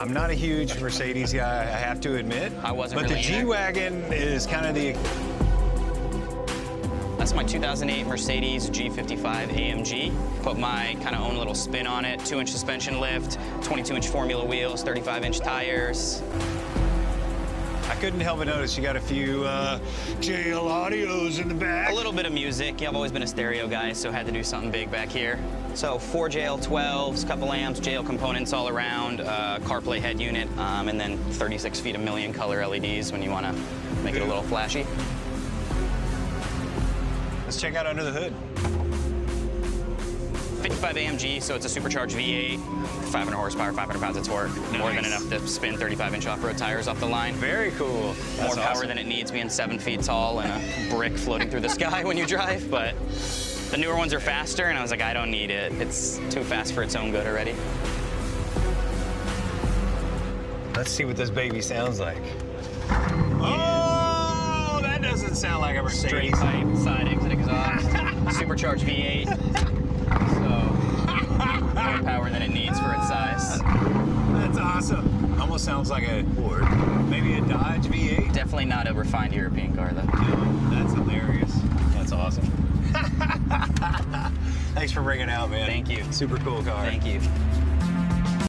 I'm not a huge Mercedes guy, I have to admit. I wasn't But really the either. G-Wagon is kind of the... That's my 2008 Mercedes G550 AMG. Put my kind of own little spin on it. 2-inch suspension lift, 22-inch formula wheels, 35-inch tires. I couldn't help but notice you got a few JL audios in the back. A little bit of music. Yeah, I've always been a stereo guy, so had to do something big back here. So 4 JL12s, couple amps, JL components all around, CarPlay head unit, and then 36 feet of million color LEDs when you want to make it a little flashy. Let's check out under the hood. 55 AMG, so it's a supercharged V8, 500 horsepower, 500 pounds of torque. More than enough to spin 35-inch off-road tires off the line. Very cool. More power than it needs, being 7 feet tall and a brick floating through the sky when you drive, but the newer ones are faster, and I was like, I don't need it. It's too fast for its own good already. Let's see what this baby sounds like. Oh, that doesn't sound like a Mercedes. Straight pipe, side exit exhaust, supercharged V8. So, more power than it needs for its size. That's awesome. Almost sounds like a Ford, maybe a Dodge V8. Definitely not a refined European car, though. No, that's hilarious. That's awesome. Thanks for bringing it out, man. Thank you. Super cool car. Thank you.